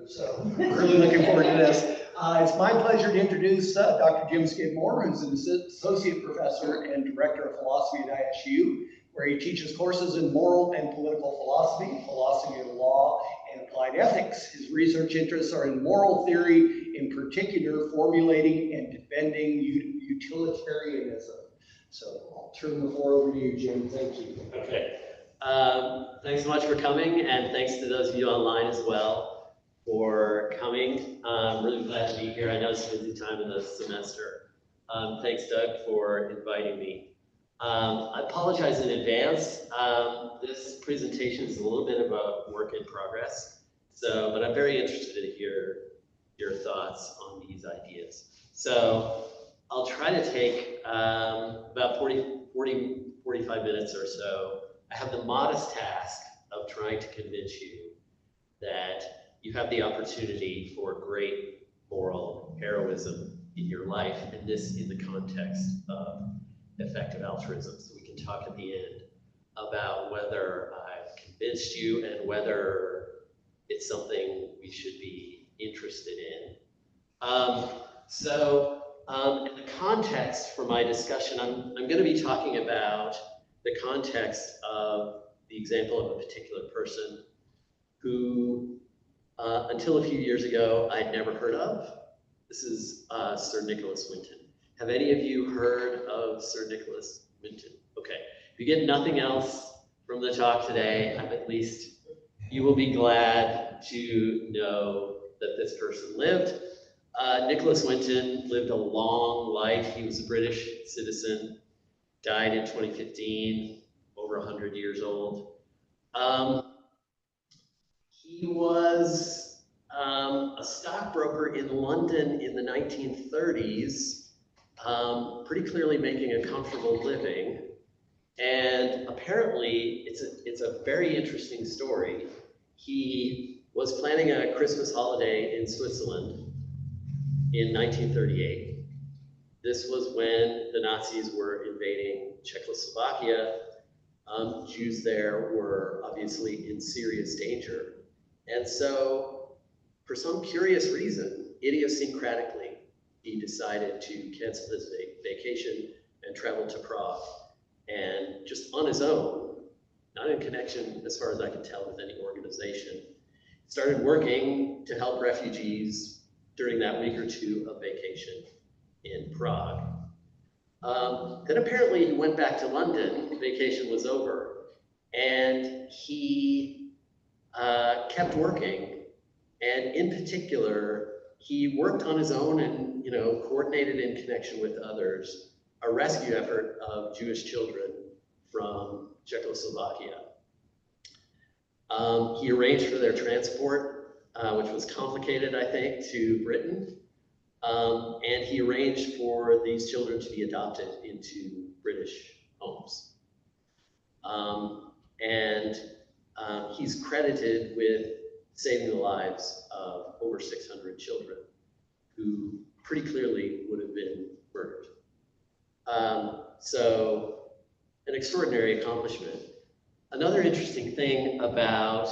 so really looking forward to this. It's my pleasure to introduce Dr. Jim Skidmore, who's an associate professor and director of philosophy at ISU, where he teaches courses in moral and political philosophy, philosophy of law, and applied ethics. His research interests are in moral theory, in particular formulating and defending utilitarianism. So I'll turn the floor over to you, Jim. Thank you. Okay. Thanks so much for coming, and thanks to those of you online as well for coming. I'm really glad to be here. I know it's a busy time of the semester. Thanks, Doug, for inviting me. I apologize in advance. This presentation is a little bit of a work in progress, but I'm very interested to hear your thoughts on these ideas. So I'll try to take about 45 minutes or so. I have the modest task of trying to convince you that you have the opportunity for great moral heroism in your life, and this in the context of effective altruism. So we can talk at the end about whether I've convinced you and whether it's something we should be interested in. In the context for my discussion, I'm going to be talking about the context of the example of a particular person who, until a few years ago, I'd never heard of. This is Sir Nicholas Winton. Have any of you heard of Sir Nicholas Winton? Okay, if you get nothing else from the talk today, at least you will be glad to know that this person lived. Nicholas Winton lived a long life. He was a British citizen, died in 2015, over 100 years old. He was a stockbroker in London in the 1930s, pretty clearly making a comfortable living. And apparently, it's a very interesting story. He was planning a Christmas holiday in Switzerland in 1938. This was when the Nazis were invading Czechoslovakia. Jews there were obviously in serious danger. And so, for some curious reason, idiosyncratically, he decided to cancel his vacation and travel to Prague. And just on his own, not in connection, as far as I can tell, with any organization, started working to help refugees during that week or two of vacation in Prague. Then apparently he went back to London, vacation was over, and he kept working. And in particular, he worked on his own and coordinated in connection with others a rescue effort of Jewish children from Czechoslovakia. He arranged for their transport, which was complicated, I think, to Britain. And he arranged for these children to be adopted into British homes. He's credited with saving the lives of over 600 children who pretty clearly would have been murdered. So an extraordinary accomplishment. Another interesting thing about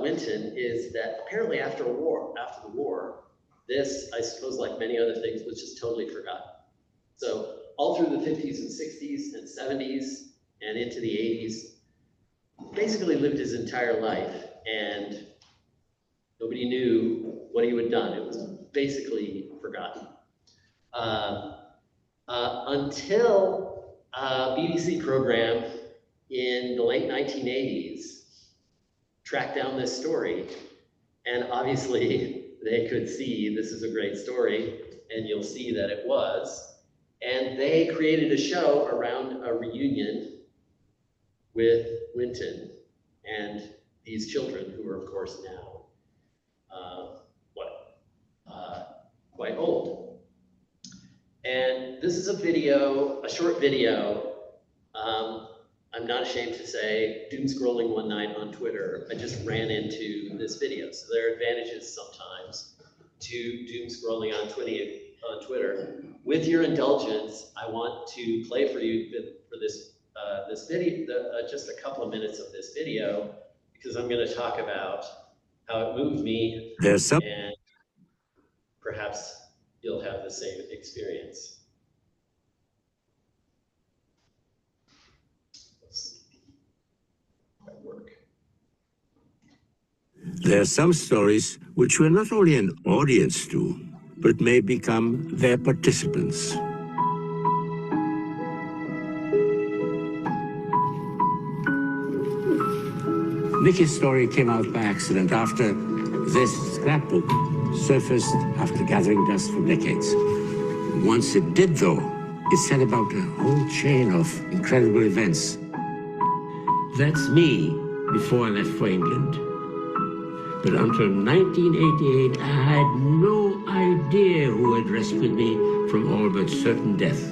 Winton is that apparently after the war, this, I suppose, like many other things, was just totally forgotten. So all through the 50s and 60s and 70s and into the 80s, basically lived his entire life, and nobody knew what he had done. It was basically forgotten. Until a BBC program in the late 1980s tracked down this story, and obviously they could see this is a great story, and you'll see that it was, and they created a show around a reunion with Winton and these children, who are of course now quite old. And this is a video, a short video. I'm not ashamed to say, doom scrolling one night on Twitter, I just ran into this video. So there are advantages sometimes to doom scrolling on Twitter. With your indulgence, I want to play for you for this video, just a couple of minutes of this video, because I'm going to talk about how it moved me, There's some and perhaps you'll have the same experience. There are some stories which we're not only an audience to, but may become their participants. Nicky's story came out by accident after this scrapbook surfaced after gathering dust for decades. Once it did, though, it set about a whole chain of incredible events. That's me before I left for England. But until 1988, I had no idea who had rescued me from all but certain death.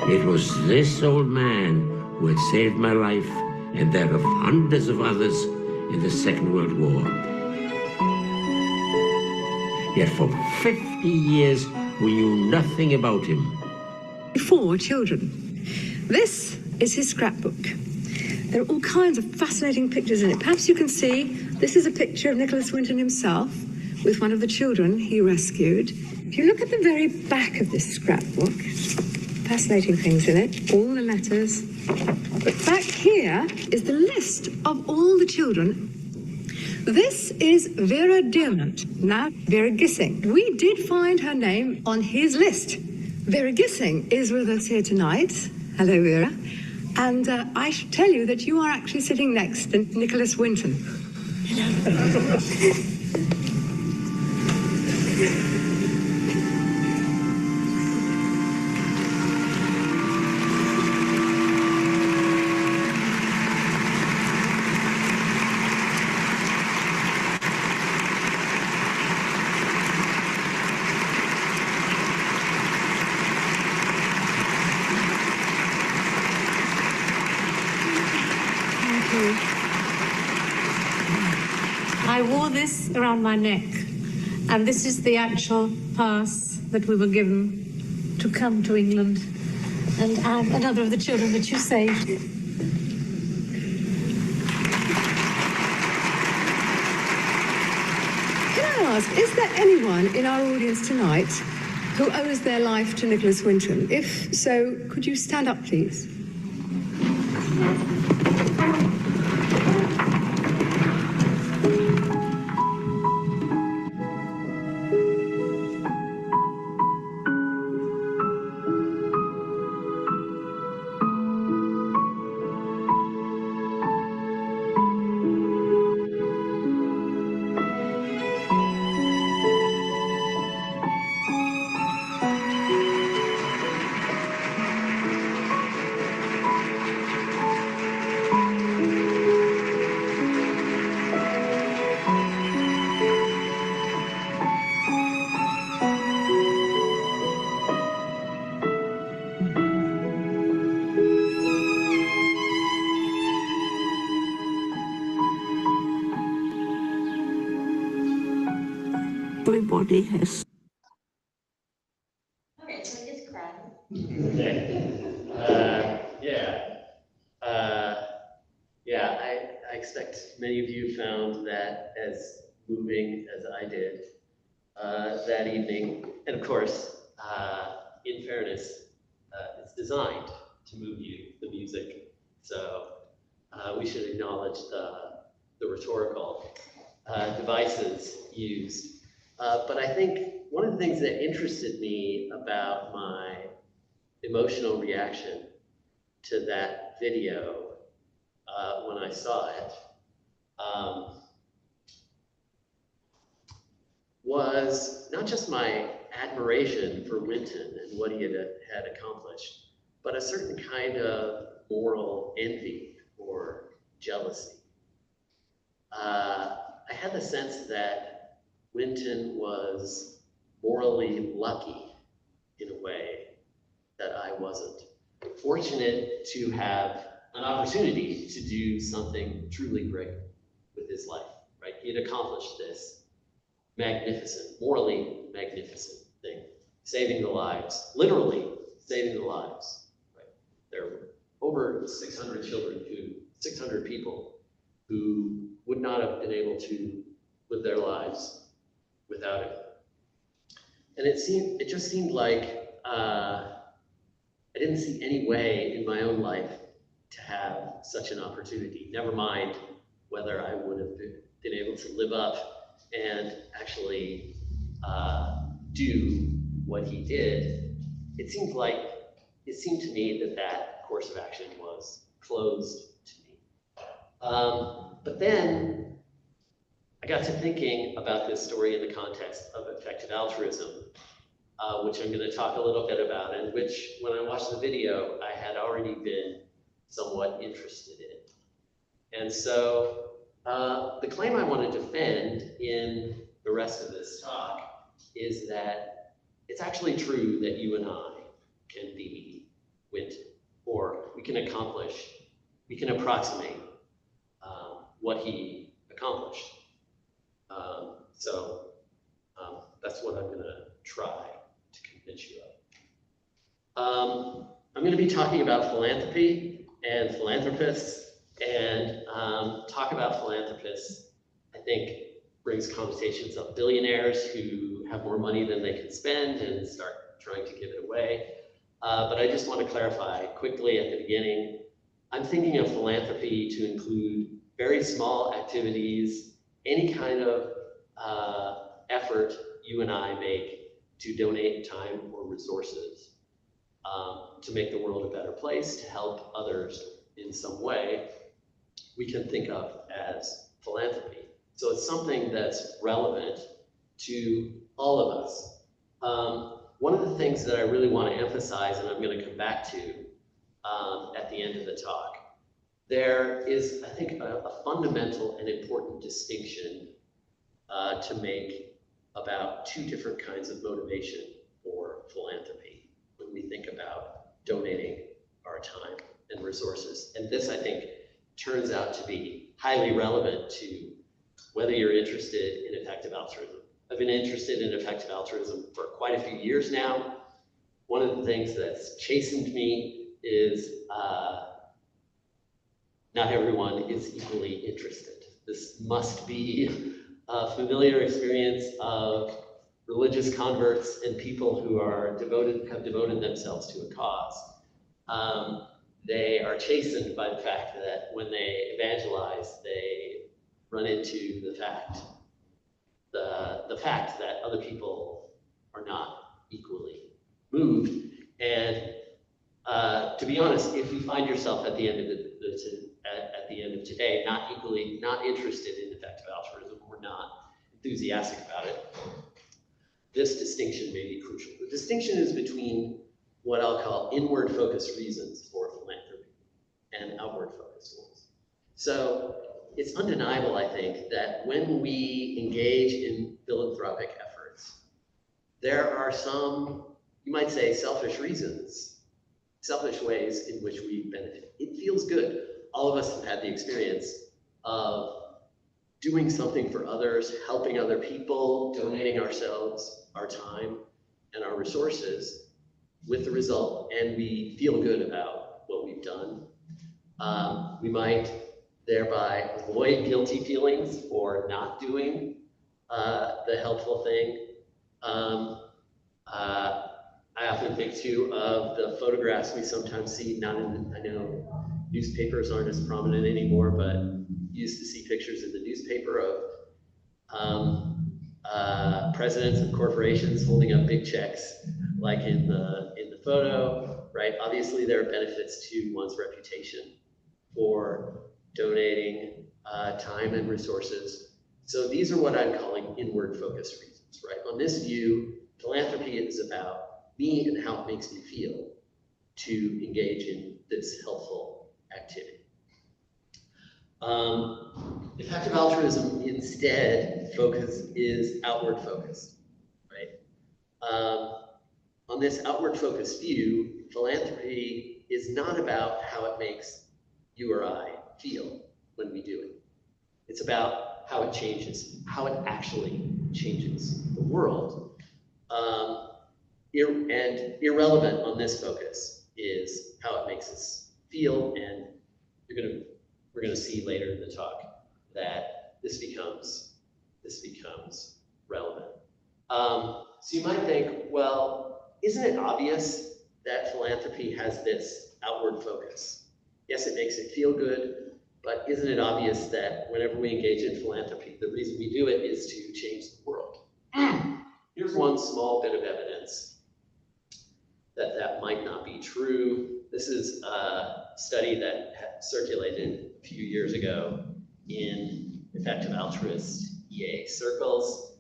It was this old man who had saved my life and that of hundreds of others in the Second World War. Yet for 50 years, we knew nothing about him. 4 children. This is his scrapbook. There are all kinds of fascinating pictures in it. Perhaps you can see, this is a picture of Nicholas Winton himself with one of the children he rescued. If you look at the very back of this scrapbook, fascinating things in it, all the letters. But back here is the list of all the children. This is Vera Diamant, now Vera Gissing. We did find her name on his list. Vera Gissing is with us here tonight. Hello, Vera. And I should tell you that you are actually sitting next to Nicholas Winton. Hello. I wore this around my neck, and this is the actual pass that we were given to come to England and have another of the children that you saved. Can I ask, is there anyone in our audience tonight who owes their life to Nicholas Winton? If so, could you stand up, please? Everybody has. Okay, so I just cried. I expect many of you found that as moving as I did that evening. And of course, in fairness, it's designed to move you, the music. So we should acknowledge the rhetorical devices used. But I think one of the things that interested me about my emotional reaction to that video when I saw it was not just my admiration for Winton and what he had accomplished, but a certain kind of moral envy or jealousy. I had the sense that Winton was morally lucky in a way that I wasn't. Fortunate to have an opportunity to do something truly great with his life, right? He had accomplished this magnificent, morally magnificent thing, saving the lives, literally saving the lives, right? There over 600 people who would not have been able to live their lives without him. And it just seemed like I didn't see any way in my own life to have such an opportunity, never mind whether I would have been able to live up and actually do what he did. It seemed to me that course of action was closed to me. But then I got to thinking about this story in the context of effective altruism, which I'm going to talk a little bit about, and which, when I watched the video, I had already been somewhat interested in. And so the claim I want to defend in the rest of this talk is that it's actually true that you and I can be Winton, or we can approximate what he accomplished. So that's what I'm going to try to convince you of. I'm going to be talking about philanthropy and philanthropists, and talk about philanthropists, I think, brings connotations of billionaires who have more money than they can spend and start trying to give it away. But I just want to clarify quickly at the beginning, I'm thinking of philanthropy to include very small activities, any kind of effort you and I make to donate time or resources to make the world a better place, to help others in some way, we can think of as philanthropy. So it's something that's relevant to all of us. One of the things that I really want to emphasize, and I'm going to come back to at the end of the talk, there is, I think, a fundamental and important distinction to make about two different kinds of motivation for philanthropy when we think about donating our time and resources. And this, I think, turns out to be highly relevant to whether you're interested in effective altruism. I've been interested in effective altruism for quite a few years now. One of the things that's chastened me is not everyone is equally interested. This must be a familiar experience of religious converts and people who have devoted themselves to a cause. They are chastened by the fact that when they evangelize, they run into the fact that other people are not equally moved. And to be honest, if you find yourself at the end of today not interested in effective altruism or not enthusiastic about it, this distinction may be crucial. The distinction is between what I'll call inward focused reasons for philanthropy and outward focused ones. So it's undeniable, I think, that when we engage in philanthropic efforts, there are some, you might say, selfish reasons, selfish ways in which we benefit. It feels good. All of us have had the experience of doing something for others, helping other people, donating ourselves, our time, and our resources with the result, and we feel good about what we've done. We might thereby avoid guilty feelings for not doing the helpful thing. I often think too of the photographs we sometimes see, I know newspapers aren't as prominent anymore, but you used to see pictures in the newspaper of presidents of corporations holding up big checks, like in the photo, right? Obviously, there are benefits to one's reputation for donating time and resources. So these are what I'm calling inward focused reasons, right? On this view, philanthropy is about me and how it makes me feel to engage in this helpful activity. Effective altruism instead is outward focused, right? On this outward focused view, philanthropy is not about how it makes you or I feel when we do it. It's about how it changes, how it actually changes the world. And irrelevant on this focus is how it makes us feel. feel, and we're gonna see later in the talk that this becomes relevant. So you might think, well, isn't it obvious that philanthropy has this outward focus? Yes, it makes it feel good, but isn't it obvious that whenever we engage in philanthropy, the reason we do it is to change the world? Here's one small bit of evidence that that might not be true. This is a study that had circulated a few years ago in effective altruist EA circles.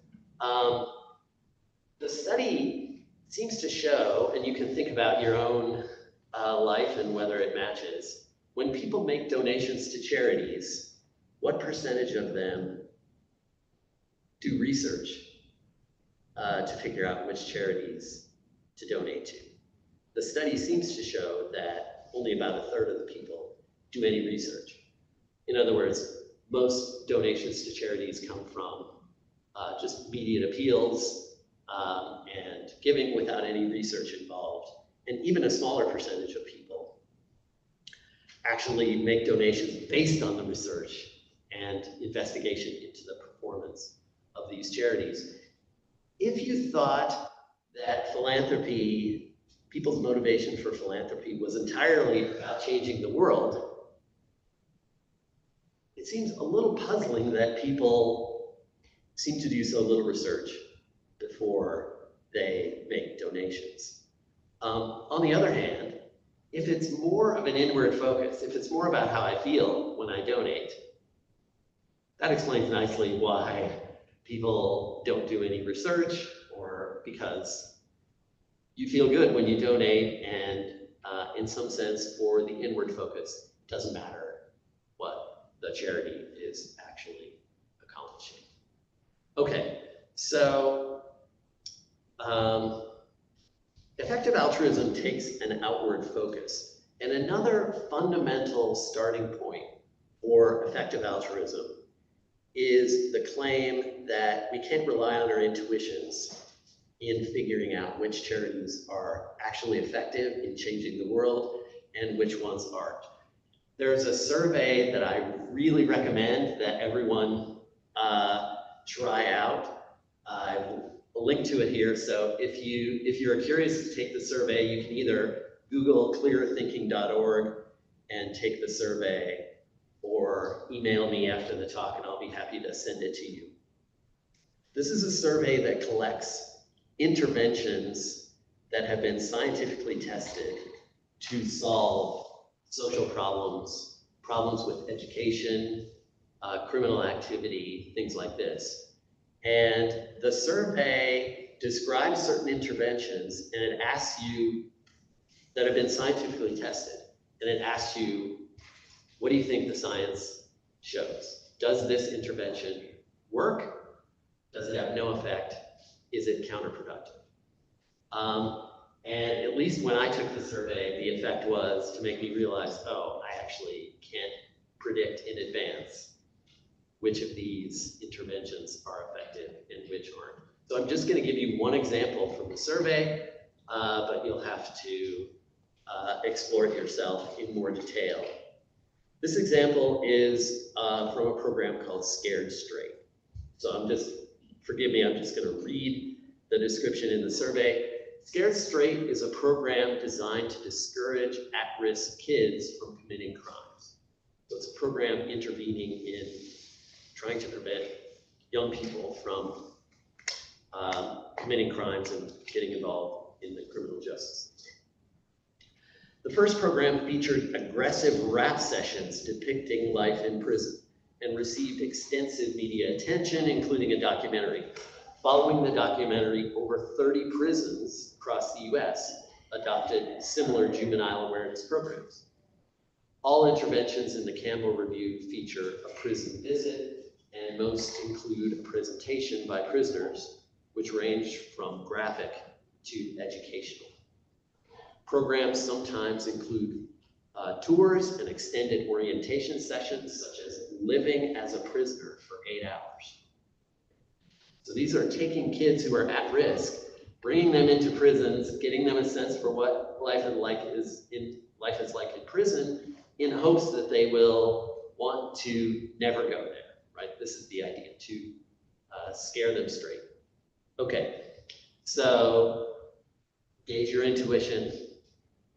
The study seems to show, and you can think about your own life and whether it matches, when people make donations to charities, what percentage of them do research to figure out which charities to donate to? The study seems to show that only about a third of the people do any research. In other words, most donations to charities come from just immediate appeals and giving without any research involved. And even a smaller percentage of people actually make donations based on the research and investigation into the performance of these charities. If you thought that philanthropy, people's motivation for philanthropy was entirely about changing the world, it seems a little puzzling that people seem to do so little research before they make donations. On the other hand, if it's more of an inward focus, if it's more about how I feel when I donate, that explains nicely why people don't do any research, or because you feel good when you donate, and in some sense, for the inward focus, it doesn't matter what the charity is actually accomplishing. Okay, so effective altruism takes an outward focus. And another fundamental starting point for effective altruism is the claim that we can't rely on our intuitions in figuring out which charities are actually effective in changing the world and which ones aren't. There's a survey that I really recommend that everyone try out. A link to it here. So if you're curious to take the survey, you can either Google clearthinking.org and take the survey, or email me after the talk and I'll be happy to send it to you. This is a survey that collects interventions that have been scientifically tested to solve social problems, problems with education, criminal activity, things like this. And the survey describes certain interventions, and it asks you, that have been scientifically tested, and it asks you, what do you think the science shows? Does this intervention work? Does it have no effect? Is it counterproductive? And at least when I took the survey, the effect was to make me realize, oh, I actually can't predict in advance which of these interventions are effective and which aren't. So I'm just going to give you one example from the survey, but you'll have to explore it yourself in more detail. This example is from a program called Scared Straight. So forgive me, I'm just going to read the description in the survey. Scared Straight is a program designed to discourage at-risk kids from committing crimes. So it's a program intervening in trying to prevent young people from committing crimes and getting involved in the criminal justice system. The first program featured aggressive rap sessions depicting life in prison and received extensive media attention, including a documentary. Following the documentary, over 30 prisons across the US adopted similar juvenile awareness programs. All interventions in the Campbell Review feature a prison visit, and most include a presentation by prisoners, which range from graphic to educational. Programs sometimes include tours and extended orientation sessions, such as living as a prisoner for 8 hours. So these are taking kids who are at risk, bringing them into prisons, getting them a sense for what life is life is like in prison in hopes that they will want to never go there, right? This is the idea, to scare them straight. Okay, so gauge your intuition.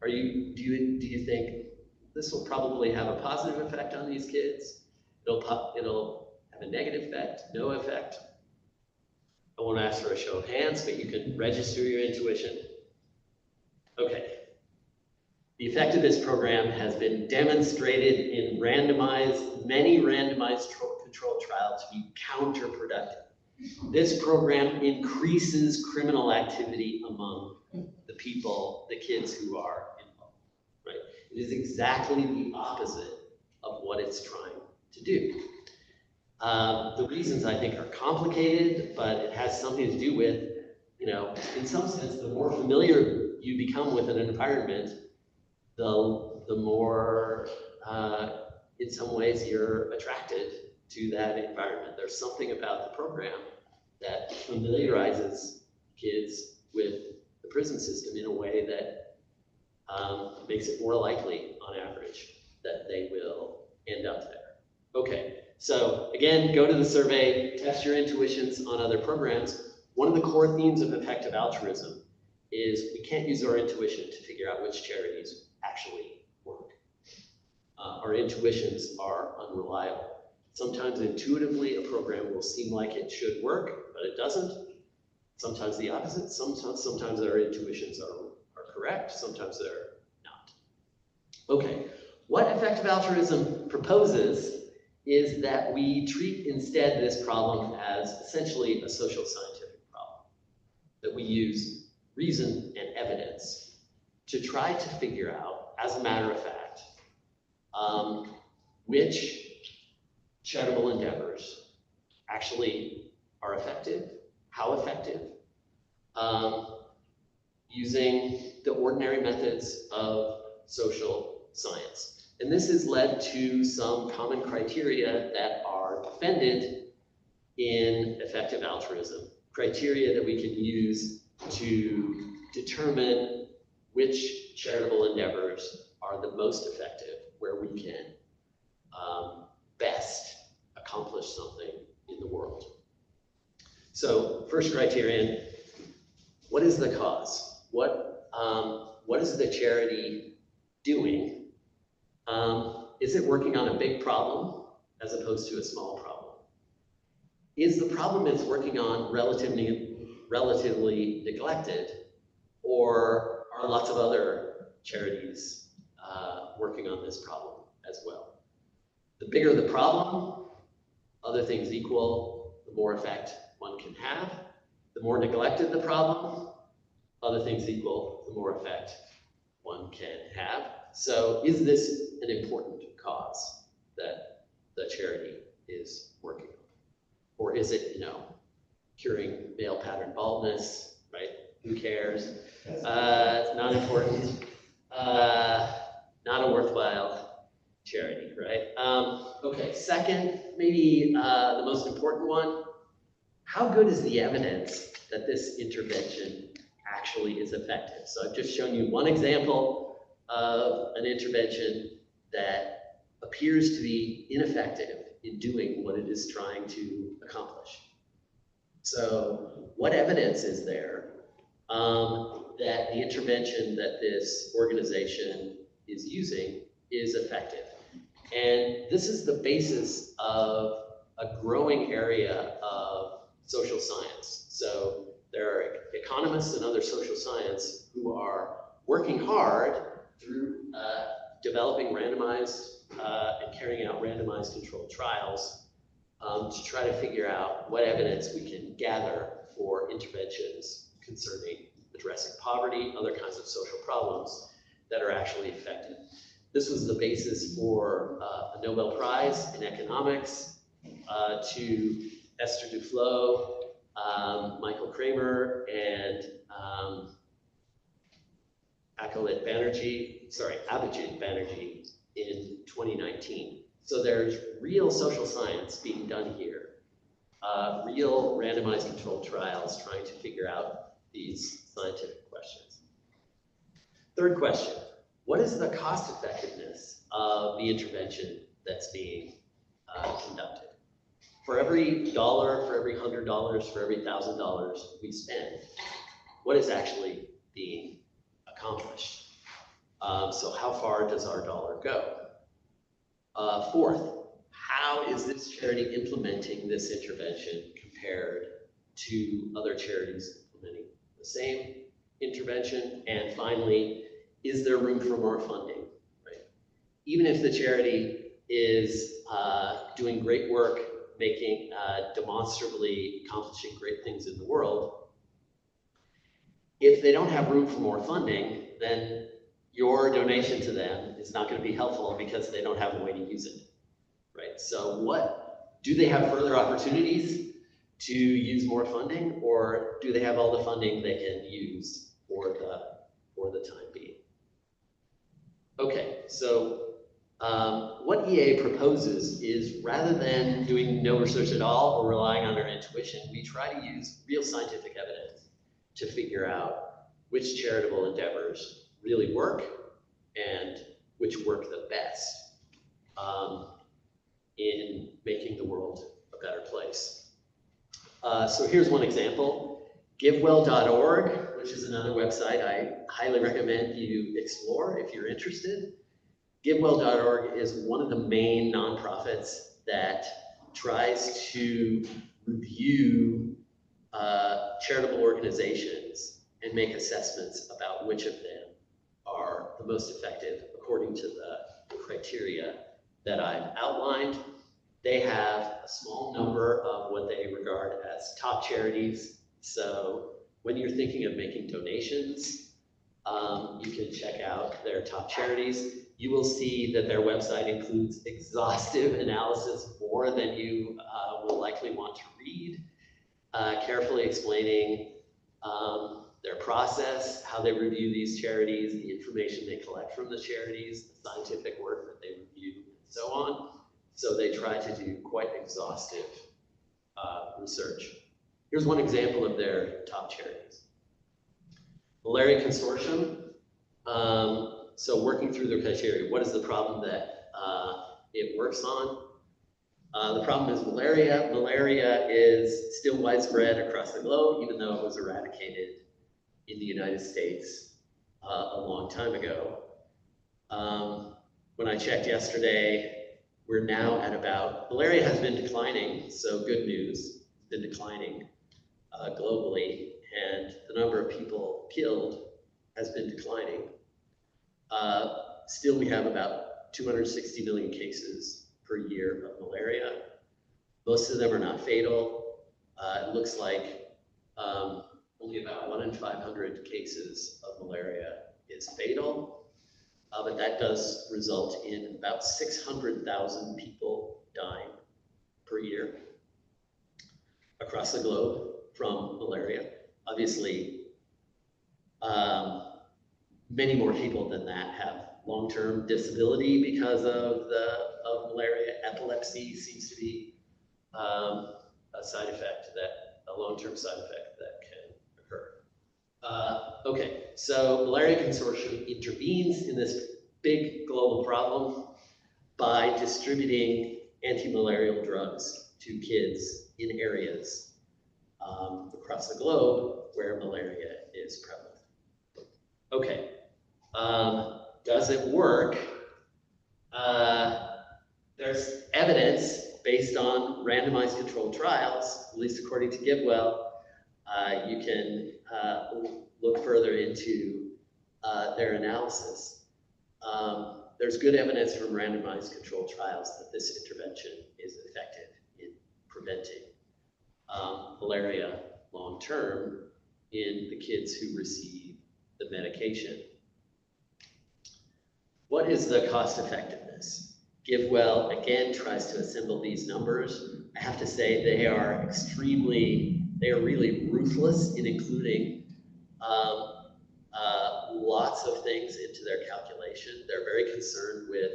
Do you think this will probably have a positive effect on these kids? It'll have a negative effect, no effect. I won't ask for a show of hands, but you can register your intuition. Okay. The effect of this program has been demonstrated in many randomized controlled trials to be counterproductive. This program increases criminal activity among the people, the kids who are involved, right? It is exactly the opposite of what it's trying to do. The reasons, I think, are complicated, but it has something to do with, in some sense, the more familiar you become with an environment, the more, in some ways, you're attracted to that environment. There's something about the program that familiarizes kids with the prison system in a way that makes it more likely, on average, that they will end up there. Okay, so again, go to the survey, test your intuitions on other programs. One of the core themes of effective altruism is we can't use our intuition to figure out which charities actually work. Our intuitions are unreliable. Sometimes intuitively a program will seem like it should work, but it doesn't. Sometimes the opposite. Sometimes our intuitions are correct, sometimes they're not. Okay, what effective altruism proposes is that we treat instead this problem as essentially a social scientific problem, that we use reason and evidence to try to figure out, as a matter of fact, which charitable endeavors actually are effective, how effective, using the ordinary methods of social science. And this has led to some common criteria that are defended in effective altruism, criteria that we can use to determine which charitable endeavors are the most effective, where we can best accomplish something in the world. So, first criterion, what is the cause? What is the charity doing? Is it working on a big problem as opposed to a small problem? Is the problem it's working on relatively neglected, or are lots of other charities working on this problem as well? The bigger the problem, other things equal, the more effect one can have. The more neglected the problem, other things equal, the more effect one can have. So is this an important cause that the charity is working on? Or is it, curing male pattern baldness, right? Who cares? It's not important. Not a worthwhile charity, right? Okay, second, maybe the most important one, how good is the evidence that this intervention actually is effective? So I've just shown you one example of an intervention that appears to be ineffective in doing what it is trying to accomplish. So what evidence is there that the intervention that this organization is using is effective? And this is the basis of a growing area of social science. So there are economists and other social science who are working hard through developing randomized and carrying out randomized controlled trials to try to figure out what evidence we can gather for interventions concerning addressing poverty, other kinds of social problems that are actually effective. This was the basis for a Nobel Prize in economics to Esther Duflo, Michael Kramer, and Abhijit Banerjee in 2019. So there's real social science being done here, real randomized controlled trials trying to figure out these scientific questions. Third question, what is the cost effectiveness of the intervention that's being conducted? For every dollar, for every $100, for every $1,000 we spend, what is actually being accomplished? So how far does our dollar go? Fourth, how is this charity implementing this intervention compared to other charities implementing the same intervention? And finally, is there room for more funding, right? Even if the charity is doing great work, making demonstrably accomplishing great things in the world, if they don't have room for more funding, then your donation to them is not going to be helpful because they don't have a way to use it, right? So do they have further opportunities to use more funding, or do they have all the funding they can use for the time being? Okay, so what EA proposes is, rather than doing no research at all or relying on our intuition, we try to use real scientific evidence to figure out which charitable endeavors really work and which work the best in making the world a better place. So here's one example. GiveWell.org, which is another website I highly recommend you explore if you're interested. GiveWell.org is one of the main nonprofits that tries to review charitable organizations and make assessments about which of them are the most effective according to the criteria that I've outlined. They have a small number of what they regard as top charities. So when you're thinking of making donations, you can check out their top charities. You will see that their website includes exhaustive analysis, more than you will likely want to read, carefully explaining their process, how they review these charities, the information they collect from the charities, the scientific work that they review, and so on. So they try to do quite exhaustive research. Here's one example of their top charities. Malaria Consortium. So working through their criteria, what is the problem that it works on? The problem is malaria. Malaria is still widespread across the globe, even though it was eradicated in the United States a long time ago. When I checked yesterday, we're now at malaria has been declining, so good news, it's been declining globally, and the number of people killed has been declining. Still, we have about 260 million cases per year of malaria. Most of them are not fatal. It looks like only about 1 in 500 cases of malaria is fatal. But that does result in about 600,000 people dying per year across the globe from malaria. Obviously, many more people than that have long-term disability because of malaria. Epilepsy seems to be a long-term side effect that can occur. Okay, so Malaria Consortium intervenes in this big global problem by distributing anti-malarial drugs to kids in areas across the globe where malaria is prevalent. Okay, does it work? There's evidence based on randomized controlled trials, at least according to GiveWell. You can look further into their analysis. There's good evidence from randomized controlled trials that this intervention is effective in preventing malaria long-term in the kids who receive the medication. What is the cost effectiveness? GiveWell, again, tries to assemble these numbers. I have to say they are really ruthless in including lots of things into their calculation. They're very concerned with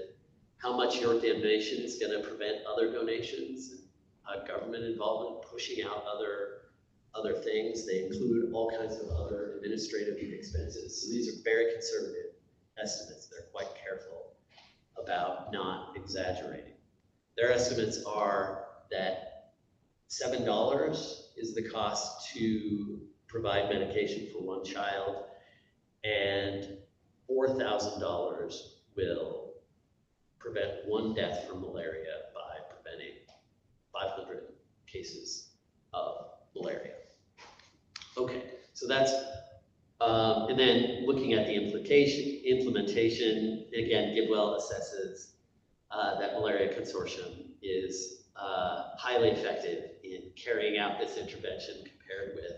how much your donation is going to prevent other donations, government involvement, pushing out other things. They include all kinds of other administrative expenses. So these are very conservative estimates. They're quite careful about not exaggerating. Their estimates are that $7 is the cost to provide medication for one child, and $4,000 will prevent one death from malaria by preventing 500 cases of malaria. Okay, so that's, and then looking at the implementation, again, Gibwell assesses that Malaria Consortium is highly effective in carrying out this intervention compared with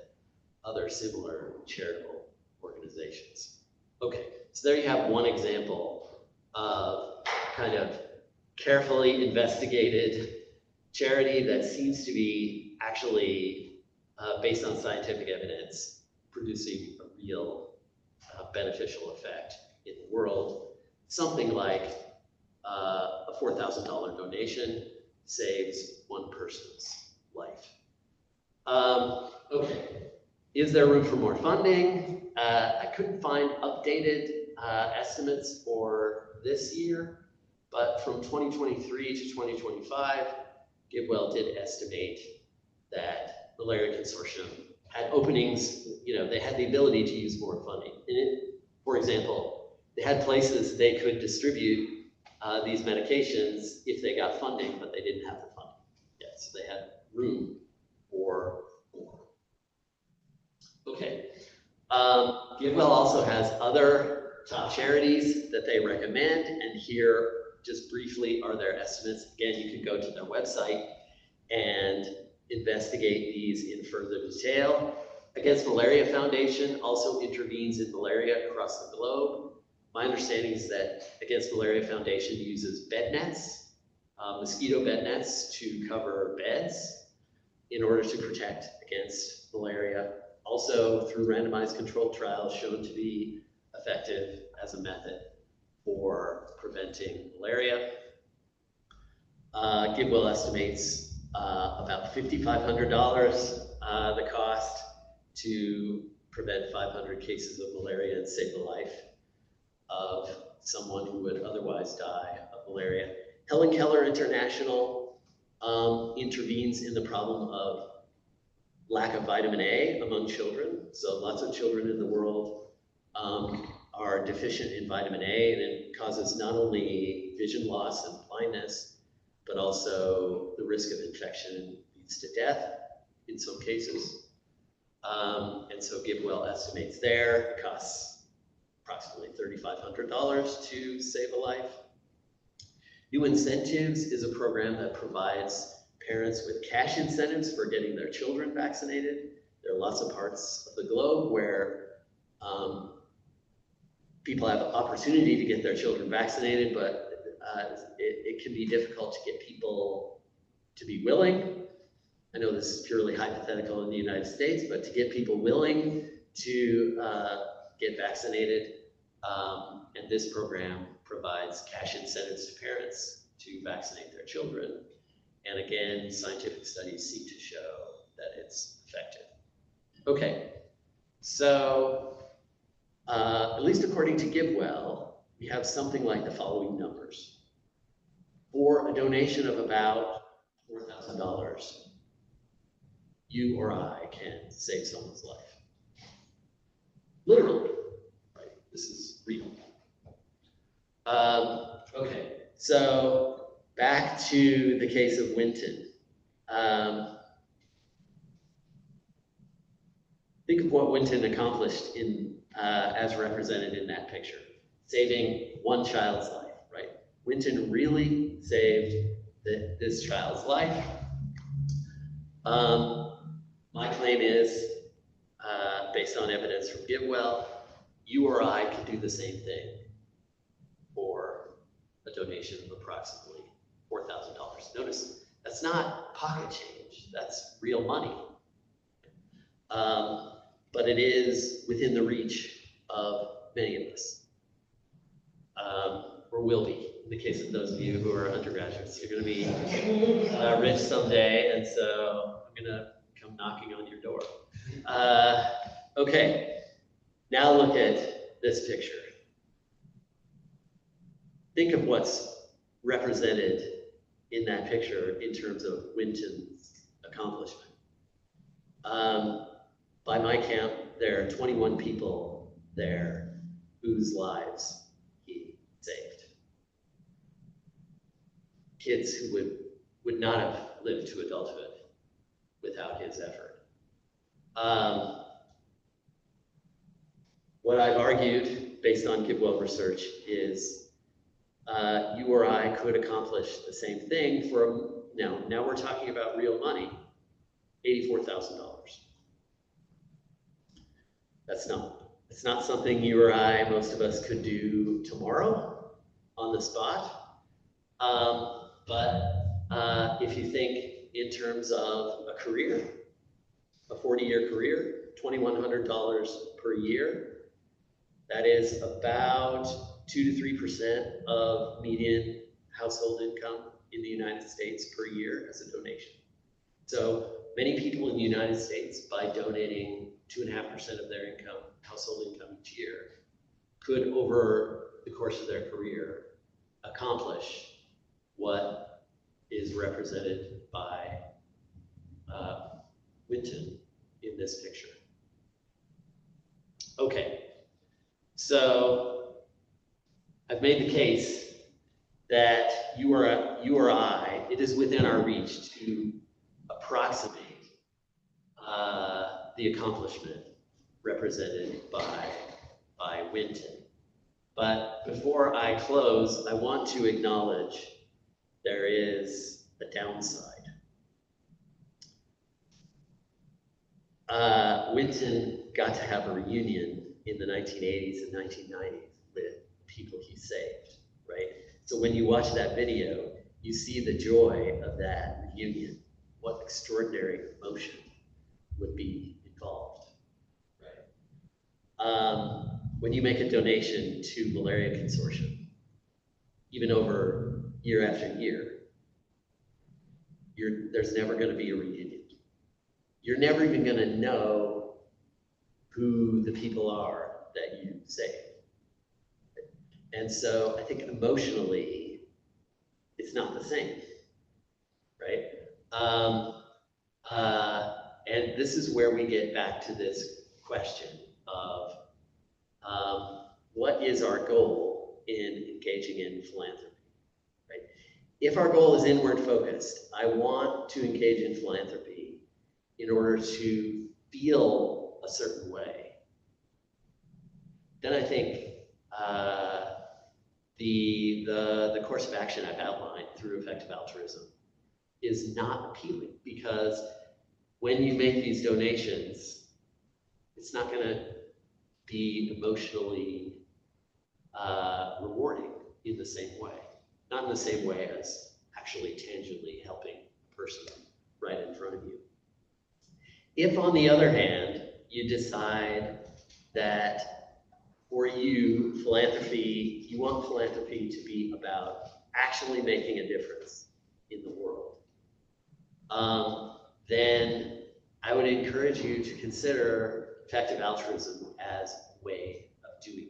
other similar charitable organizations. Okay, so there you have one example of kind of carefully investigated charity that seems to be actually based on scientific evidence, producing a real beneficial effect in the world. Something like a $4,000 donation saves one person's life. Okay, is there room for more funding? I couldn't find updated estimates for this year, but from 2023 to 2025, Gibwell did estimate that Malaria Consortium had openings, they had the ability to use more funding. For example, they had places they could distribute these medications if they got funding, but they didn't have the funding yet, so they had room for more. Okay, Gibwell also has other top charities that they recommend, and here, just briefly, are their estimates. Again, you can go to their website and investigate these in further detail. Against Malaria Foundation also intervenes in malaria across the globe. My understanding is that Against Malaria Foundation uses bed nets, mosquito bed nets, to cover beds in order to protect against malaria. Also, through randomized controlled trials, shown to be effective as a method for preventing malaria. Gibwell estimates about $5,500 the cost to prevent 500 cases of malaria and save the life of someone who would otherwise die of malaria. Helen Keller International intervenes in the problem of lack of vitamin A among children. So lots of children in the world are deficient in vitamin A, and it causes not only vision loss and blindness, but also the risk of infection leads to death in some cases. And so Gibwell estimates there it costs approximately $3,500 to save a life. New Incentives is a program that provides parents with cash incentives for getting their children vaccinated. There are lots of parts of the globe where people have opportunity to get their children vaccinated, but it can be difficult to get people to be willing. I know this is purely hypothetical in the United States, but to get people willing to get vaccinated, and this program provides cash incentives to parents to vaccinate their children. And again, scientific studies seem to show that it's effective. Okay, so at least according to Gibwell, we have something like the following numbers. For a donation of about $4,000, you or I can save someone's life. Literally, right? This is real. Okay, so back to the case of Winton. Think of what Winton accomplished in, as represented in that picture, saving one child's life, right? Winton really saved this child's life. My claim is, based on evidence from Gibwell, you or I could do the same thing for a donation of approximately $4,000. Notice, that's not pocket change, that's real money. But it is within the reach of many of us, or will be. In the case of those of you who are undergraduates, you're going to be rich someday, and so I'm going to come knocking on your door. Okay, now look at this picture. think of what's represented in that picture in terms of Winton's accomplishment. By my count, there are 21 people there whose lives he saved. Kids who would not have lived to adulthood without his effort. What I've argued, based on GiveWell research, is you or I could accomplish the same thing for, now we're talking about real money, $84,000. It's not something you or I, most of us, could do tomorrow on the spot. But if you think in terms of a career, a 40-year career, $2,100 per year, that is about 2 to 3% of median household income in the United States per year as a donation. So many people in the United States, by donating 2.5% of their income, household income each year, could, over the course of their career, accomplish what is represented by Winton in this picture. Okay, so I've made the case that you or I, it is within our reach to approximate the accomplishment represented by Winton. But before I close, I want to acknowledge there is a downside. Winton got to have a reunion in the 1980s and 1990s with people he saved, right? So when you watch that video, you see the joy of that reunion, what extraordinary emotion would be involved, right? When you make a donation to Malaria Consortium, even over year after year, there's never going to be a reunion. You're never even going to know who the people are that you saved. And so I think emotionally, it's not the same, right? And this is where we get back to this question of what is our goal in engaging in philanthropy, right? If our goal is inward focused, I want to engage in philanthropy in order to feel a certain way, then I think the course of action I've outlined through Effective Altruism is not appealing, because when you make these donations, it's not going to be emotionally rewarding in the same way. Not in the same way as actually tangibly helping a person right in front of you. If, on the other hand, you decide that for you, philanthropy, you want philanthropy to be about actually making a difference in the world, then I would encourage you to consider effective altruism as a way of doing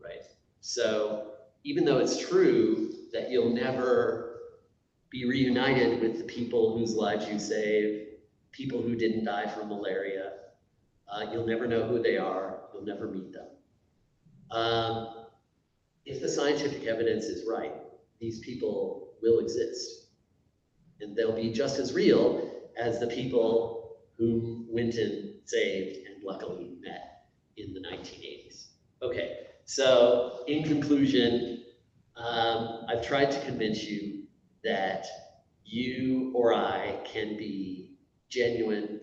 that, right? So even though it's true that you'll never be reunited with the people whose lives you saved, people who didn't die from malaria, you'll never know who they are, you'll never meet them. If the scientific evidence is right, these people will exist, and they'll be just as real as the people whom Winton saved and luckily met in the 1980s. Okay, so in conclusion, I've tried to convince you that you or I can be genuine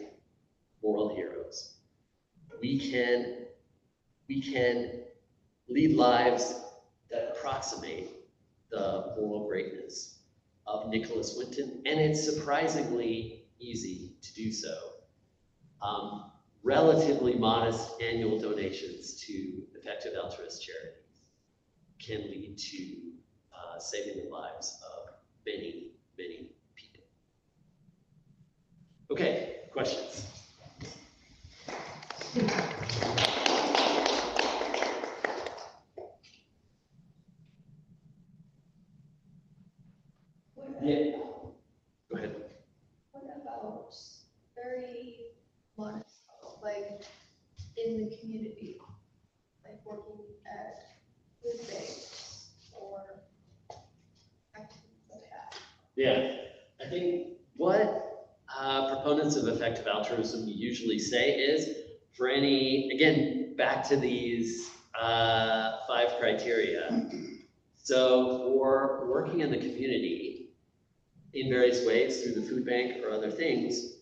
moral heroes. We can lead lives that approximate the moral greatness of Nicholas Winton, and it's surprisingly easy to do so. Relatively modest annual donations to effective altruist charities can lead to saving the lives of many, many people. Okay, questions? Yeah, I think what proponents of effective altruism usually say is, for any, again, back to these 5 criteria. So for working in the community in various ways through the food bank or other things,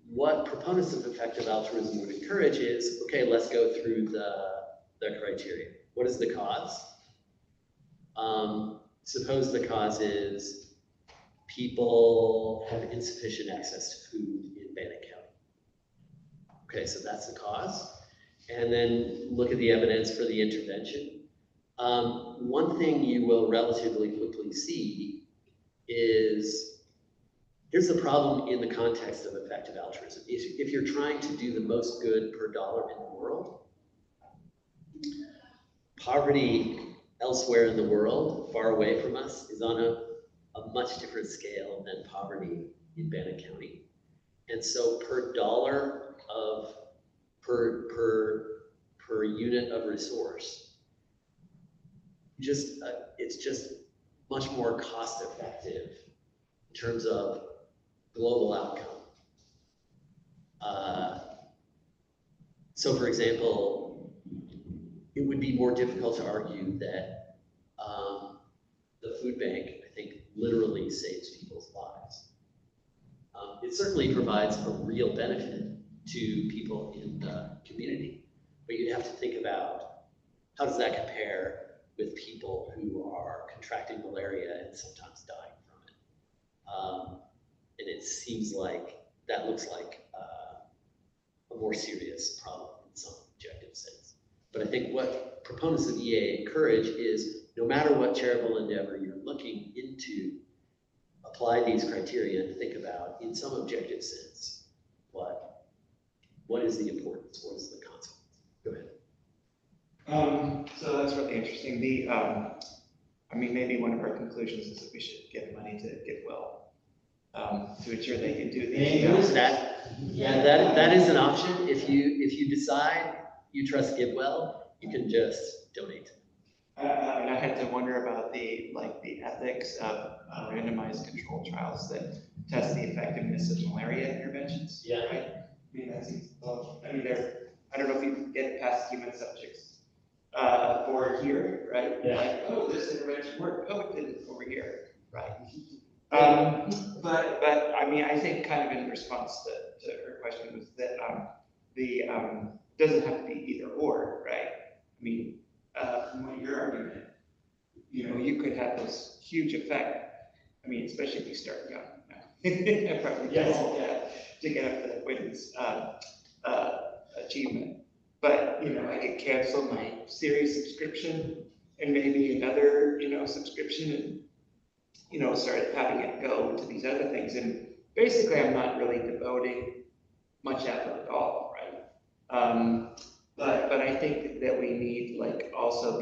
what proponents of effective altruism would encourage is, okay, let's go through the criteria. What is the cause? Suppose the cause is people have insufficient access to food in Bannock County. Okay, so that's the cause. And then look at the evidence for the intervention. One thing you will relatively quickly see is, here's the problem in the context of effective altruism. If you're trying to do the most good per dollar in the world, poverty elsewhere in the world, far away from us, is on a much different scale than poverty in Bannock County. And so per dollar of, per unit of resource, it's just much more cost effective in terms of global outcome. So for example, it would be more difficult to argue that the food bank, I think, literally saves people's lives. It certainly provides a real benefit to people in the community, but you'd have to think about how does that compare with people who are contracting malaria and sometimes dying from it. And it seems like that looks like a more serious problem in some objective sense. But I think what proponents of EA encourage is, no matter what charitable endeavor you're looking into, apply these criteria and think about, in some objective sense, what is the importance, what is the consequence? Go ahead. So that's really interesting. I mean, maybe one of our conclusions is that we should give money to Goodwill to ensure they can do these things. That is an option. If you decide you trust GiveWell, you can just donate. And I had to wonder about the ethics of randomized controlled trials that test the effectiveness of malaria interventions. Yeah. Right. I mean, that seems. I mean, I don't know if you get past human subjects or here, right? Yeah. Like, oh, this intervention worked. Oh, it didn't over here, right? But I mean, I think kind of in response to her question was that doesn't have to be either or, right? I mean, from your argument, you could have this huge effect. I mean, especially if you start young. I probably to get up to Winton's achievement. But I could cancel my series subscription and maybe another subscription, and start having it go to these other things. And basically, I'm not really devoting much effort at all, right? But I think that we need also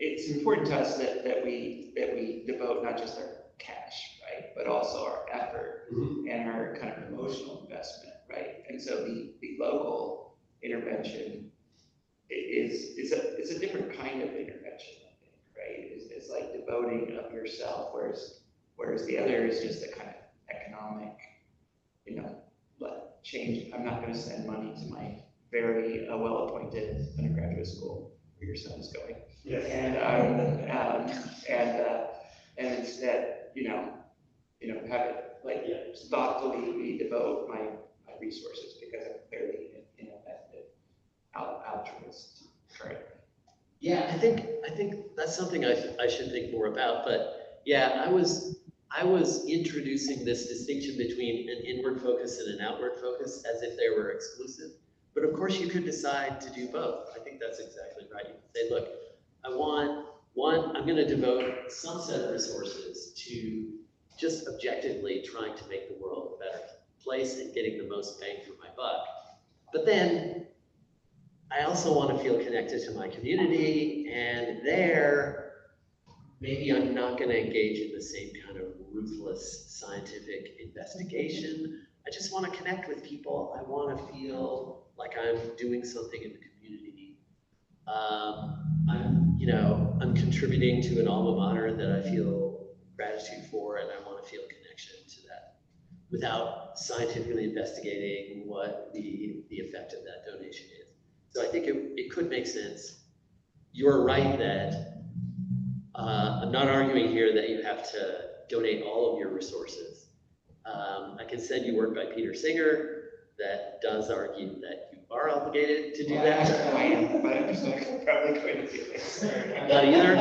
it's important to us that we devote not just our cash, right, but also our effort and our kind of emotional investment, right? And so the local intervention is a different kind of intervention, I think, right? It's like devoting of yourself, whereas the other is just a kind of economic, change. I'm not going to send money to my very well-appointed undergraduate school where your son is going. Yes. And instead, have it thoughtfully devote my resources, because I'm clearly ineffective altruist currently. Yeah, I think that's something I should think more about. But yeah, I was introducing this distinction between an inward focus and an outward focus as if they were exclusive. But of course, you could decide to do both. I think that's exactly right. You could say, look, I'm going to devote some set of resources to just objectively trying to make the world a better place and getting the most bang for my buck. But then I also want to feel connected to my community, and there, maybe I'm not going to engage in the same kind of ruthless scientific investigation. I just want to connect with people. I want to feel like I'm doing something in the community. I'm contributing to an alma mater that I feel gratitude for, and I want to feel a connection to that without scientifically investigating what the effect of that donation is. So I think it could make sense. You're right that I'm not arguing here that you have to donate all of your resources. I can send you work by Peter Singer that does argue that you are obligated to do that. I am, but I'm just not probably going to do this. Not either.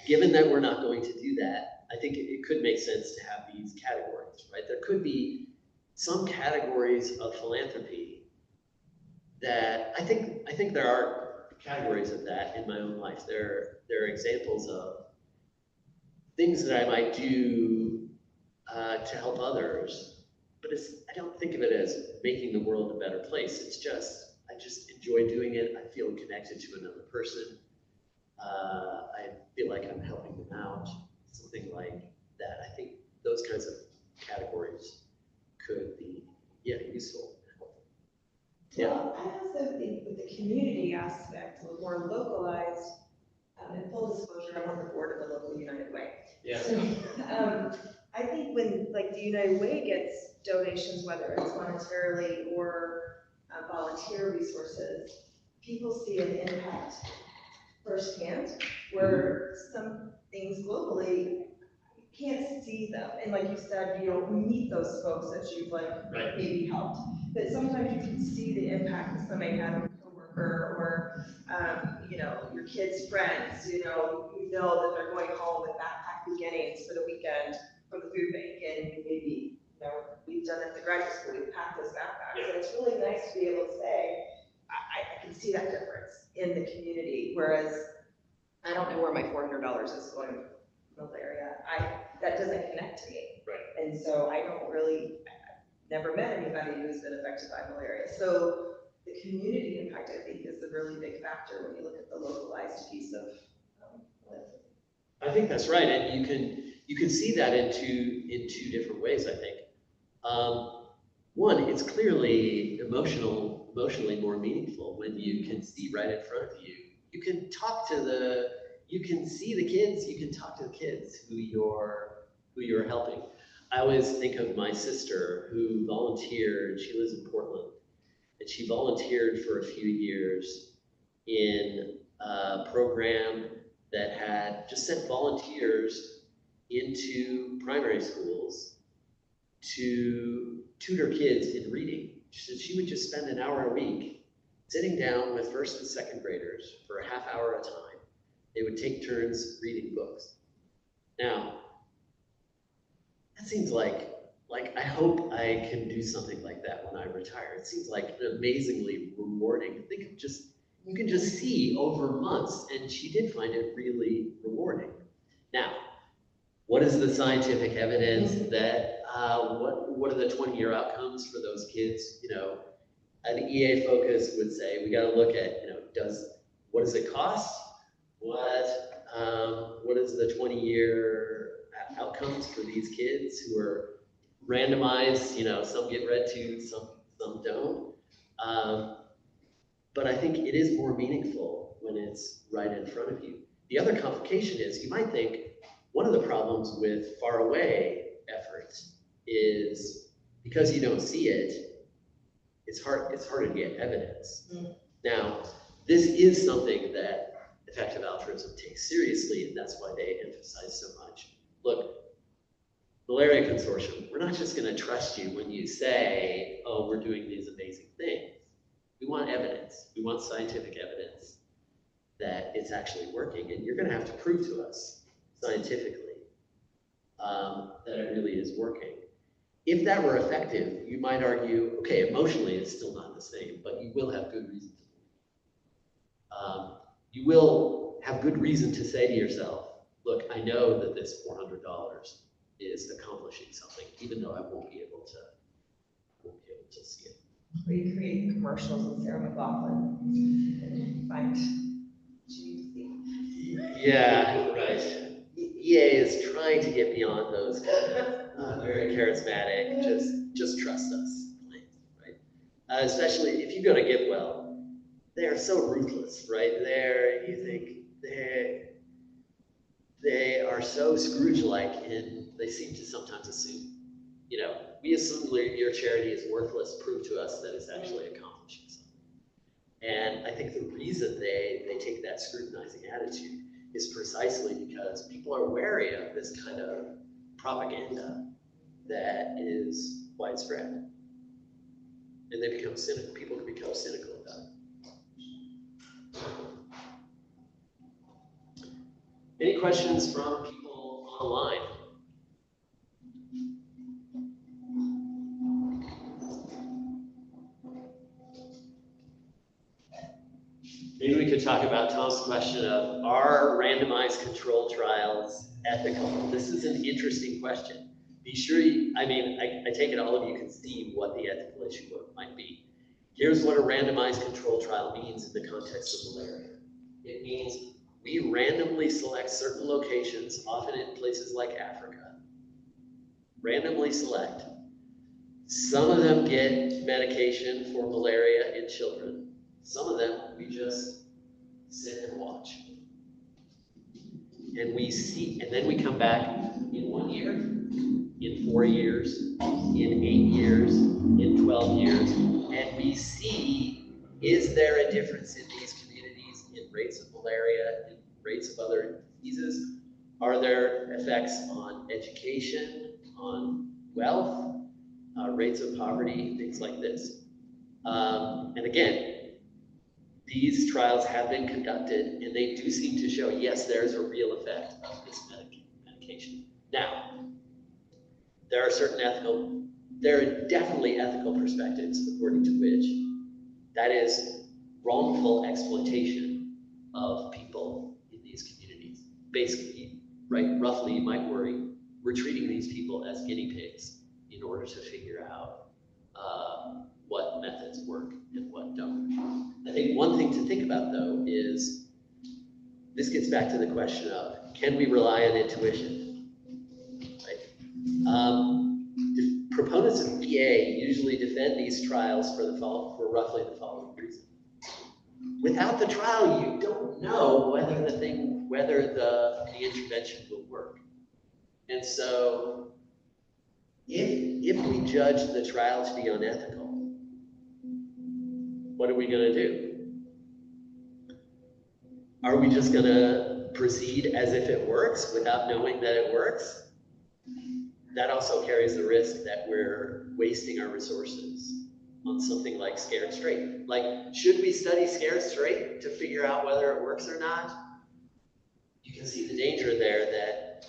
Given that we're not going to do that, I think it could make sense to have these categories, right? There could be some categories of philanthropy that I think there are categories of that in my own life. There are examples of things that I might do to help others, but I don't think of it as making the world a better place. It's just, I just enjoy doing it. I feel connected to another person. I feel like I'm helping them out, something like that. I think those kinds of categories could be, useful. Yeah. Well, I also think with the community aspect, a more localized, and full disclosure, I'm on the board of the local United Way. Yeah. So, I think when, like, the United Way gets donations, whether it's monetarily or volunteer resources, people see an impact firsthand, where some things globally, you can't see them. And like you said, you don't meet those folks that you've Right. maybe helped. But sometimes you can see the impact that somebody had on a coworker or, your kids' friends, you know that they're going home with backpack beginnings for the weekend from the food bank, and maybe, we've done it at the graduate school, we've packed those backpacks. And it's really nice to be able to say, I can see that difference in the community, whereas I don't know where my $400 is going to malaria. That doesn't connect to me. Right. And so I never met anybody who's been affected by malaria. So the community impact, I think, is a really big factor when you look at the localized piece of philanthropy. I think that's right, and you can see that in two different ways. I think one, it's clearly emotionally more meaningful when you can see right in front of you. You can see the kids. You can talk to the kids who you're helping. I always think of my sister who volunteered. She lives in Portland, and she volunteered for a few years in a program that had just sent volunteers into primary schools to tutor kids in reading. So she would just spend an hour a week sitting down with first and second graders for a half hour at a time. They would take turns reading books. Now, that seems like I hope I can do something like that when I retire. It seems like amazingly rewarding. You can just see over months, and she did find it really rewarding. Now, what is the scientific evidence that, what are the 20-year outcomes for those kids? An EA focus would say, we gotta look at, what does it cost? What is the 20-year outcomes for these kids who are randomized, some get read to, some don't. But I think it is more meaningful when it's right in front of you. The other complication is, you might think one of the problems with far away efforts is because you don't see it, it's harder to get evidence. Now, this is something that Effective Altruism takes seriously, and that's why they emphasize so much. Look, Malaria Consortium, we're not just gonna trust you when you say, oh, we're doing these amazing things. We want evidence. We want scientific evidence that it's actually working, and you're gonna have to prove to us scientifically that it really is working. If that were effective, you might argue, okay, emotionally it's still not the same, but you will have good reason to believe. You will have good reason to say to yourself, look, I know that this $400 is accomplishing something, even though I won't be able to see it. Where you create commercials with Sarah McLachlan and find Yeah, right. EA is trying to get beyond those kind of very charismatic, just trust us, right? Especially if you go to GiveWell, they are so ruthless, right? There, you think they are so Scrooge-like, and they seem to sometimes assume, you know, we assume your charity is worthless, prove to us that it's actually accomplishing something. And I think the reason they take that scrutinizing attitude is precisely because people are wary of this kind of propaganda that is widespread. And they become cynical, people can become cynical about it. Any questions from people online? Maybe we could talk about Tom's question of, are randomized control trials ethical? This is an interesting question. Be sure you, I take it all of you can see what the ethical issue might be. Here's what a randomized control trial means in the context of malaria. It means we randomly select certain locations, often in places like Africa. Randomly select. Some of them get medication for malaria in children. Some of them we just sit and watch. And we see, and then we come back in 1 year, in 4 years, in 8 years, in 12 years, and we see, is there a difference in these communities in rates of malaria, in rates of other diseases? Are there effects on education, on wealth, rates of poverty, things like this? And again, these trials have been conducted, and they do seem to show, yes, there's a real effect of this medication. Now, there are definitely ethical perspectives according to which that is wrongful exploitation of people in these communities. Basically, right, roughly, you might worry, we're treating these people as guinea pigs in order to figure out what methods work and what don't. I think one thing to think about, though, is this gets back to the question of, can we rely on intuition? Right? Proponents of EA usually defend these trials for roughly the following reason. Without the trial, you don't know whether the intervention will work. And so, if we judge the trial to be unethical, what are we going to do? Are we just going to proceed as if it works without knowing that it works? That also carries the risk that we're wasting our resources on something like scared straight. Like, should we study scared straight to figure out whether it works or not? You can see the danger there that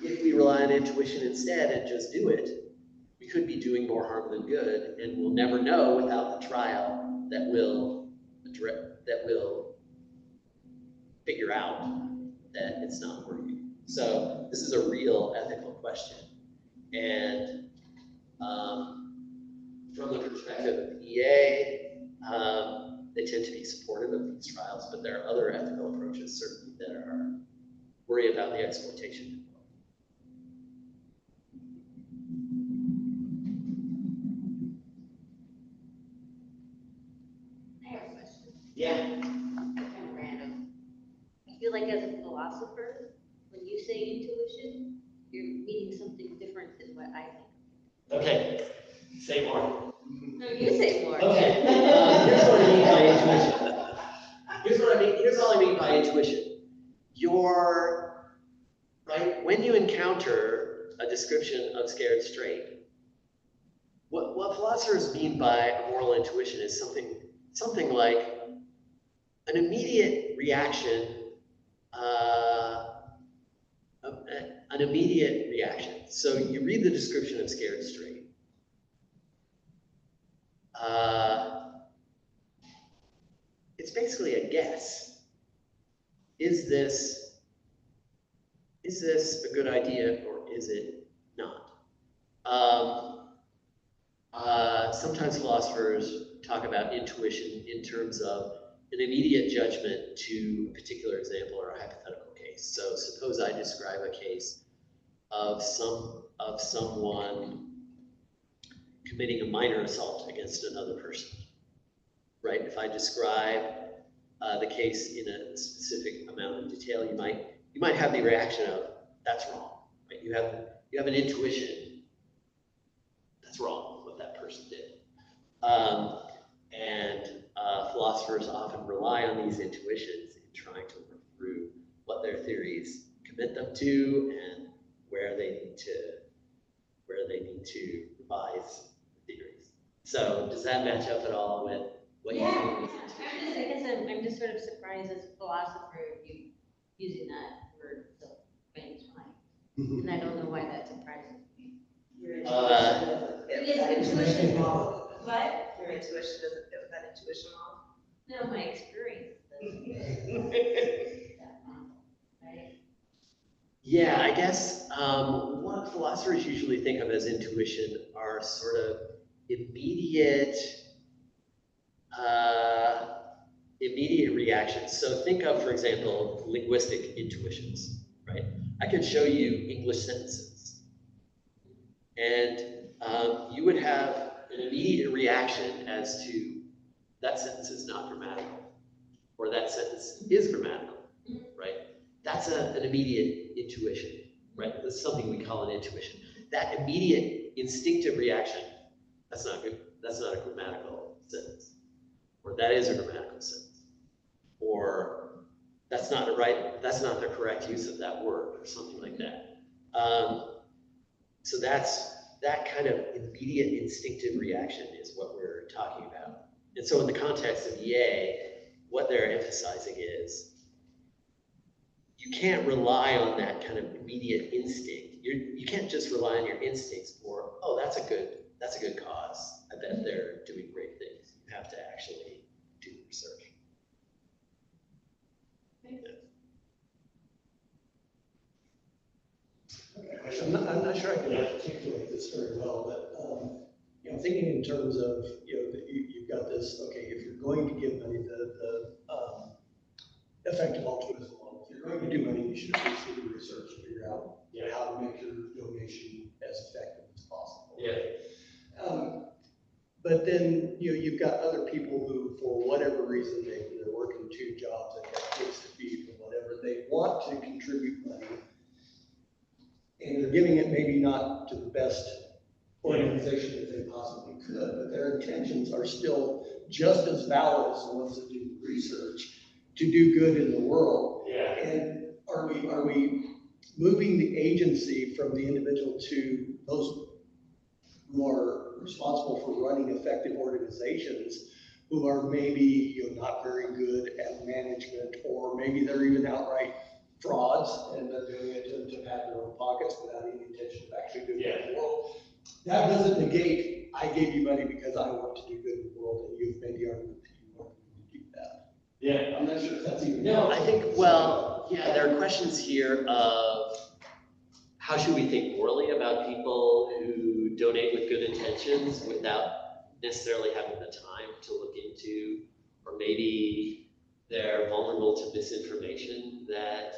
if we rely on intuition instead and just do it, we could be doing more harm than good, and we'll never know without the trial that will figure out that it's not working. So this is a real ethical question. And from the perspective of EA, they tend to be supportive of these trials, but there are other ethical approaches certainly that are worried about the exploitation. Yeah. Kind of random. I feel like as a philosopher, when you say intuition, you're meaning something different than what I think. Okay, say more. No, you say more. Okay, here's what I mean by intuition. Here's all I mean by intuition. Right, when you encounter a description of scared straight, what philosophers mean by a moral intuition is something like an immediate reaction, So you read the description of scared straight. It's basically a guess. Is this a good idea or is it not? Sometimes philosophers talk about intuition in terms of an immediate judgment to a particular example or a hypothetical case. So suppose I describe a case of someone committing a minor assault against another person, right? If I describe the case in a specific amount of detail, you might you might have the reaction of, that's wrong, right? You have an intuition, that's wrong, what that person did. Philosophers often rely on these intuitions in trying to work through what their theories commit them to and where they need to revise the theories. So does that match up at all with what you think is intuition? I guess I'm just sort of surprised as a philosopher you using that word so many times. And I don't know why that surprises me. Your intuition model. What? Your intuition doesn't fit with that intuition model. No, my experience. Right? Yeah, I guess what philosophers usually think of as intuition are sort of immediate reactions. So think of, for example, linguistic intuitions, right? I could show you English sentences, and you would have an immediate reaction as to that sentence is not grammatical, or that sentence is grammatical, right? That's an immediate intuition, right? That's something we call an intuition. That immediate instinctive reaction, that's not good. That's not a grammatical sentence, or that is a grammatical sentence, or that's not the correct use of that word, or something like that. So that kind of immediate instinctive reaction is what we're talking about. And so in the context of EA, what they're emphasizing is you can't rely on that kind of immediate instinct. You can't just rely on your instincts for, oh, that's a good cause. I bet they're doing great things. You have to actually do research. I'm not sure I can articulate this very well, but thinking in terms of you've got this. Okay, if you're going to give money, the effective altruism model. If you're going to do money, you should at least do the research to figure out how to make your donation as effective as possible. Yeah. But then you've got other people who, for whatever reason, they're working 2 jobs and got kids to feed or whatever. They want to contribute money, and they're giving it maybe not to the best organization that they possibly could, but their intentions are still just as valid as the ones that do research to do good in the world. Yeah. And are we moving the agency from the individual to those who are responsible for running effective organizations, who are maybe not very good at management, or maybe they're even outright frauds and they're doing it to pad their own pockets without any intention of actually doing good in the world? That doesn't negate, I gave you money because I want to do good in the world, and you've made the argument that you want to do that. Yeah. I'm not sure if that's even. No, I think, well, yeah, there are questions here of how should we think morally about people who donate with good intentions without necessarily having the time to look into, or maybe they're vulnerable to misinformation that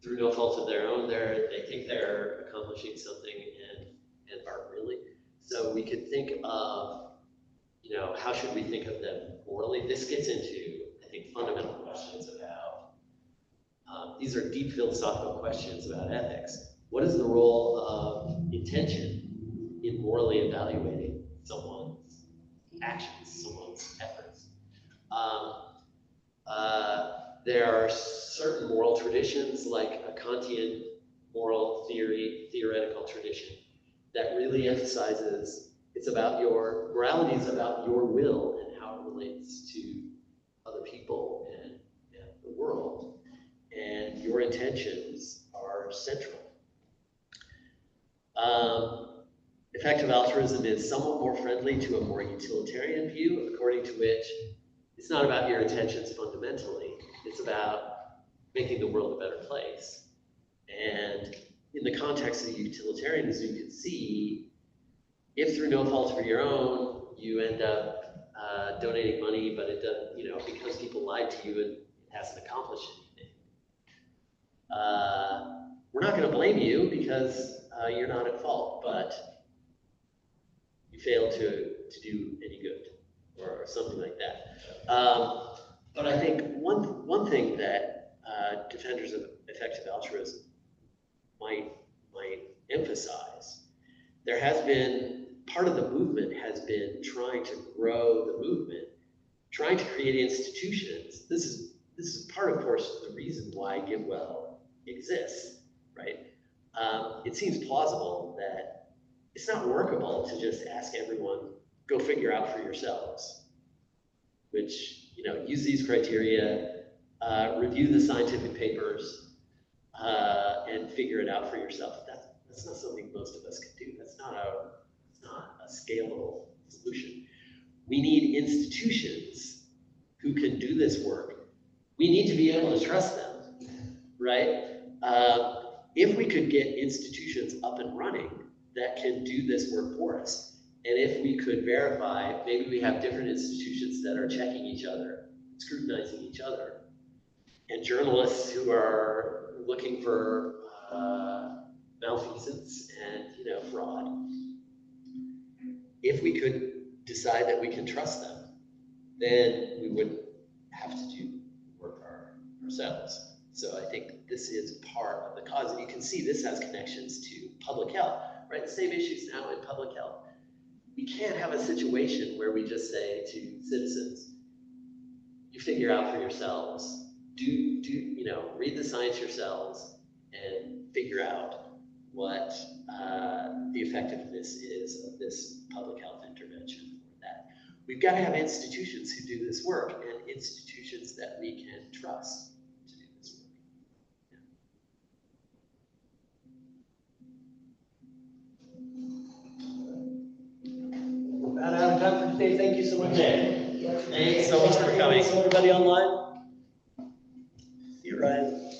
through no fault of their own, they think they're accomplishing something and aren't really. So we could think of, how should we think of them morally? This gets into, I think, fundamental questions about, these are deep philosophical questions about ethics. What is the role of intention in morally evaluating someone's actions, someone's efforts? There are certain moral traditions, like a Kantian moral theoretical tradition, that really emphasizes morality is about your will and how it relates to other people and the world, and your intentions are central. Effective altruism is somewhat more friendly to a more utilitarian view, according to which it's not about your intentions fundamentally, it's about making the world a better place. And in the context of utilitarianism, you can see if through no fault of your own, you end up donating money, but it doesn't, because people lied to you and it hasn't accomplished anything. We're not going to blame you because you're not at fault, but you failed to do any good or something like that. But I think one thing that defenders of effective altruism might emphasize. There has been, part of the movement has been trying to grow the movement, trying to create institutions. This is part, of course, the reason why GiveWell exists, right? It seems plausible that it's not workable to just ask everyone, go figure out for yourselves, which, use these criteria, review the scientific papers, and figure it out for yourself. That's not something most of us can do. That's not a scalable solution. We need institutions who can do this work. We need to be able to trust them, right? If we could get institutions up and running that can do this work for us, and if we could verify, maybe we have different institutions that are checking each other, scrutinizing each other, and journalists who are looking for malfeasance and fraud. If we could decide that we can trust them, then we wouldn't have to do work ourselves. So I think this is part of the cause, and you can see this has connections to public health, right? The same issues now in public health. We can't have a situation where we just say to citizens, you figure out for yourselves, read the science yourselves and figure out what the effectiveness is of this public health intervention for that. We've got to have institutions who do this work and institutions that we can trust to do this work. We're about out of time for today. Thank you so much. Okay. Thanks so much for coming. Everybody online. See you, Ryan.